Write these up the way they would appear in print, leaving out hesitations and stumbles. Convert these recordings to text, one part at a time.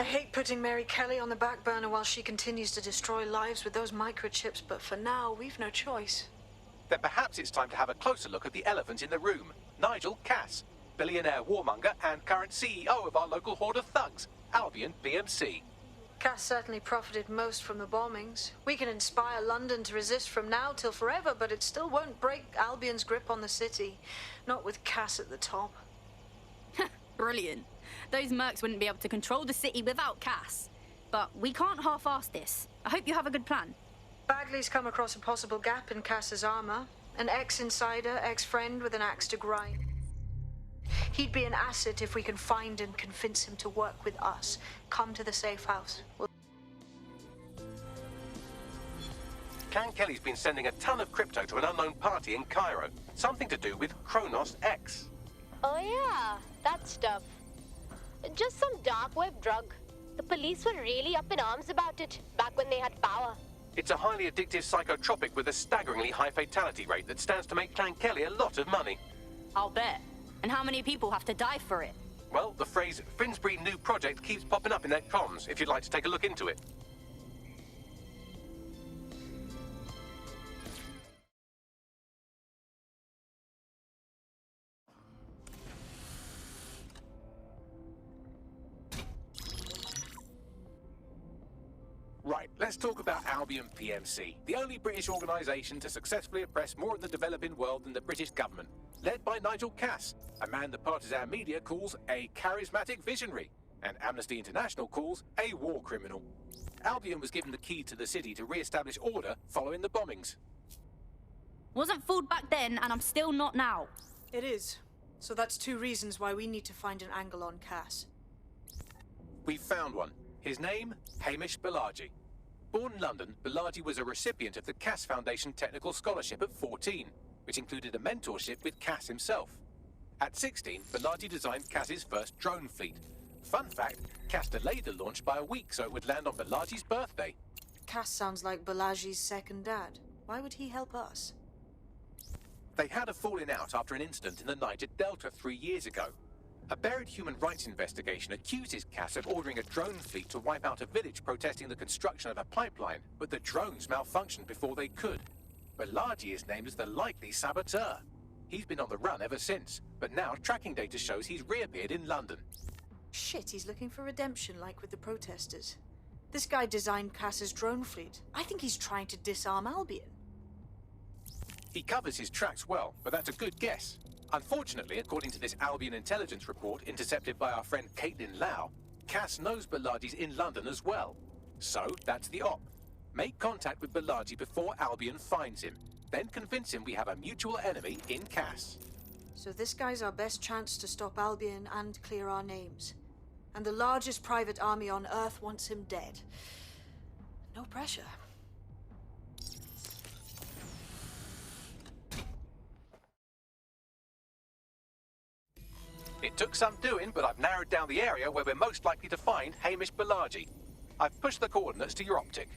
I hate putting Mary Kelly on the back burner while she continues to destroy lives with those microchips, but for now, we've no choice. Then perhaps it's time to have a closer look at the elephant in the room. Nigel Cass, billionaire warmonger and current CEO of our local horde of thugs, Albion PMC. Cass certainly profited most from the bombings. We can inspire London to resist from now till forever, but it still won't break Albion's grip on the city. Not with Cass at the top. Brilliant. Those mercs wouldn't be able to control the city without Cass. But we can't half-ass this. I hope you have a good plan. Bagley's come across a possible gap in Cass's armor. An ex-insider, ex-friend with an axe to grind. He'd be an asset if we can find and convince him to work with us. Come to the safe house. Clan Kelly's been sending a ton of crypto to an unknown party in Cairo. Something to do with Kronos X. Oh yeah, that stuff. Just some dark web drug. The police were really up in arms about it back when they had power. It's a highly addictive psychotropic with a staggeringly high fatality rate that stands to make Clan Kelly a lot of money. I'll bet. And how many people have to die for it? Well, the phrase Finsbury New Project keeps popping up in their comms, if you'd like to take a look into it. Right, let's talk about Albion PMC, the only British organisation to successfully oppress more of the developing world than the British government. Led by Nigel Cass, a man the partisan media calls a charismatic visionary, and Amnesty International calls a war criminal. Albion was given the key to the city to re-establish order following the bombings. Wasn't fooled back then, and I'm still not now. It is. So that's two reasons why we need to find an angle on Cass. We've found one. His name, Hamish Balaji. Born in London, Balaji was a recipient of the Cass Foundation Technical Scholarship at 14, which included a mentorship with Cass himself. At 16, Balaji designed Cass's first drone fleet. Fun fact, Cass delayed the launch by a week so it would land on Balaji's birthday. Cass sounds like Balaji's second dad. Why would he help us? They had a falling out after an incident in the Niger Delta 3 years ago. A buried human rights investigation accuses Cass of ordering a drone fleet to wipe out a village protesting the construction of a pipeline, but the drones malfunctioned before they could. Balaji is named as the likely saboteur. He's been on the run ever since, but now tracking data shows he's reappeared in London. Shit, he's looking for redemption like with the protesters. This guy designed Cass's drone fleet. I think he's trying to disarm Albion. He covers his tracks well, but that's a good guess. Unfortunately, according to this Albion intelligence report intercepted by our friend Caitlin Lau, Cass knows Balaji's in London as well. So, that's the op. Make contact with Balaji before Albion finds him. Then convince him we have a mutual enemy in Cass. So this guy's our best chance to stop Albion and clear our names. And the largest private army on Earth wants him dead. No pressure. It took some doing, but I've narrowed down the area where we're most likely to find Hamish Balaji. I've pushed the coordinates to your optic.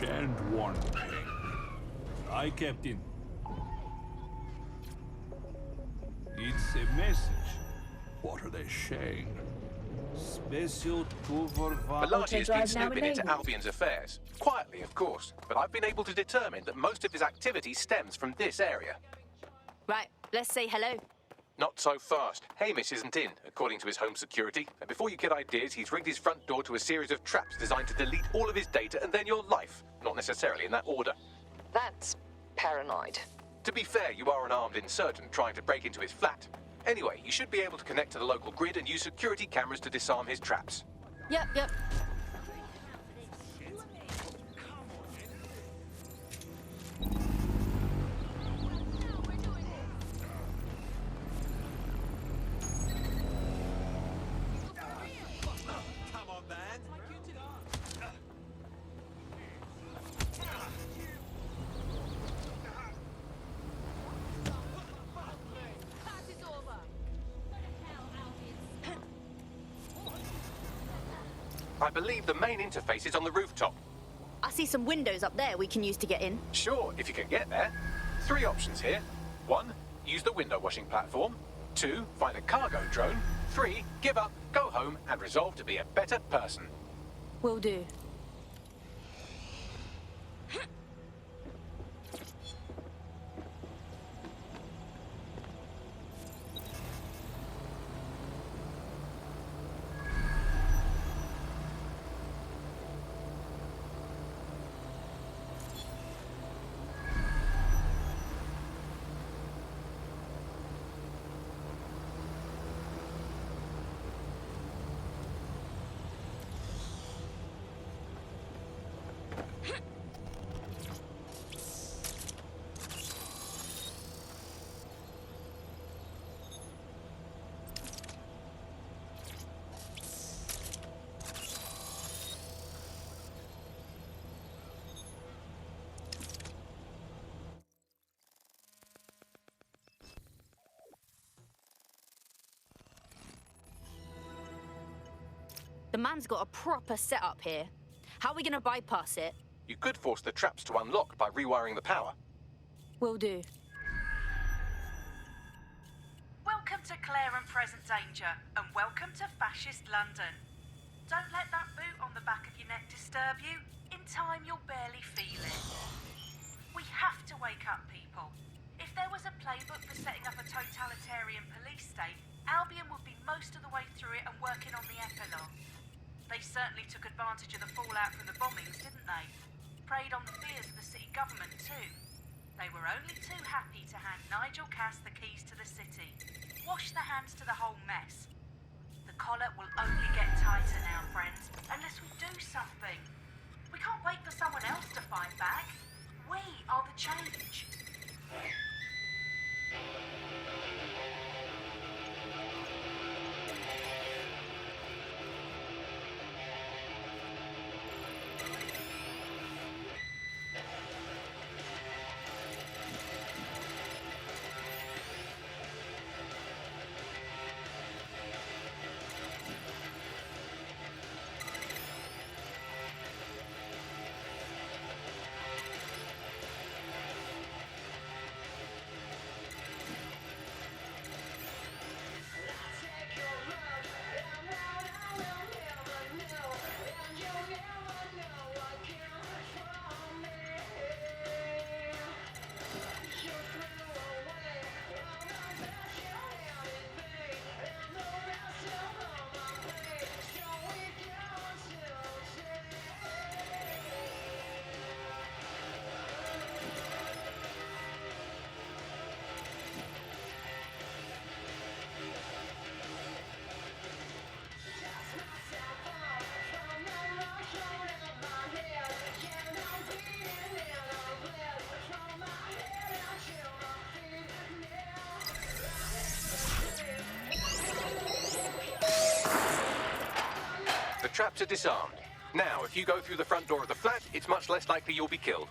Shan't warn me. Aye, Captain. It's a message. What are they saying? Special tour for Balaji has been snooping into Albion's affairs. Quietly, of course, but I've been able to determine that most of his activity stems from this area. Right, let's say hello. Not so fast. Hamish isn't in, according to his home security. And before you get ideas, he's rigged his front door to a series of traps designed to delete all of his data and then your life. Not necessarily in that order. That's paranoid. To be fair, you are an armed insurgent trying to break into his flat. Anyway, you should be able to connect to the local grid and use security cameras to disarm his traps. Yep. I believe the main interface is on the rooftop. I see some windows up there we can use to get in. Sure, if you can get there. 3 options here. 1, use the window washing platform. 2, find a cargo drone. 3, give up, go home, and resolve to be a better person. Will do. The man's got a proper setup here. How are we gonna bypass it? You could force the traps to unlock by rewiring the power. Will do. Welcome to Clare and Present Danger, and welcome to Fascist London. Don't let that boot on the back of your neck disturb you. In time, you'll barely feel it. We have to wake up, people. If there was a playbook for setting up a totalitarian police state, Albion would be most of the way through it and working on the epilogue. They certainly took advantage of the fallout from the bombings, didn't they? Preyed on the fears of the city government, too. They were only too happy to hand Nigel Cass the keys to the city. Wash their hands to the whole mess. The collar will only get tighter now, friends, unless we do something. We can't wait for someone else to fight back. We are the change. The traps are disarmed. Now, if you go through the front door of the flat, it's much less likely you'll be killed.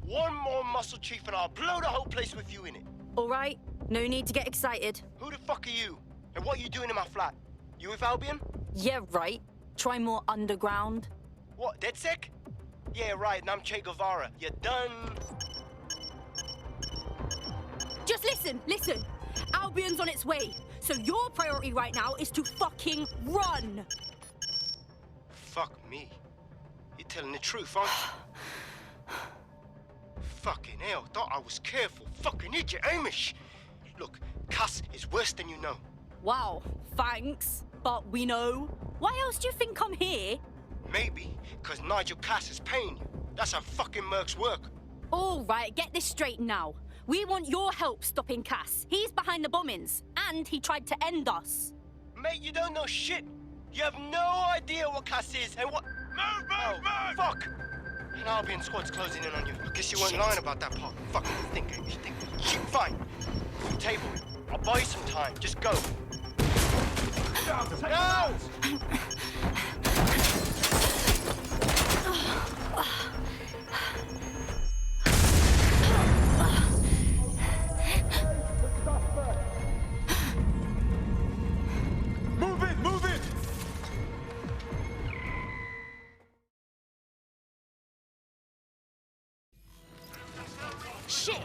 One more muscle chief and I'll blow the whole place with you in it. All right, no need to get excited. Who the fuck are you? And what are you doing in my flat? You with Albion? Yeah, right. Try more underground. What, DedSec? Yeah, right, and I'm Che Guevara. You done? Just listen. Albion's on its way. So your priority right now is to fucking run. Fuck me. You're telling the truth, aren't you? Fucking hell, thought I was careful. Fucking idiot, Amish. Look, Cass is worse than you know. Wow, thanks. But we know. Why else do you think I'm here? Maybe, because Nigel Cass is paying you. That's how fucking mercs work. All right, get this straight now. We want your help stopping Cass. He's behind the bombings, and he tried to end us. Mate, you don't know shit. You have no idea what Cass is and what... Move! Fuck! An Albion squad's closing in on you. I guess you weren't lying about that part. Fucking think. Shit, fine. Table. I'll buy you some time. Just go. No! Move it! Shit!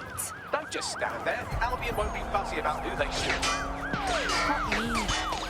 Don't just stand there. Albion won't be fussy about who they shoot. Not me.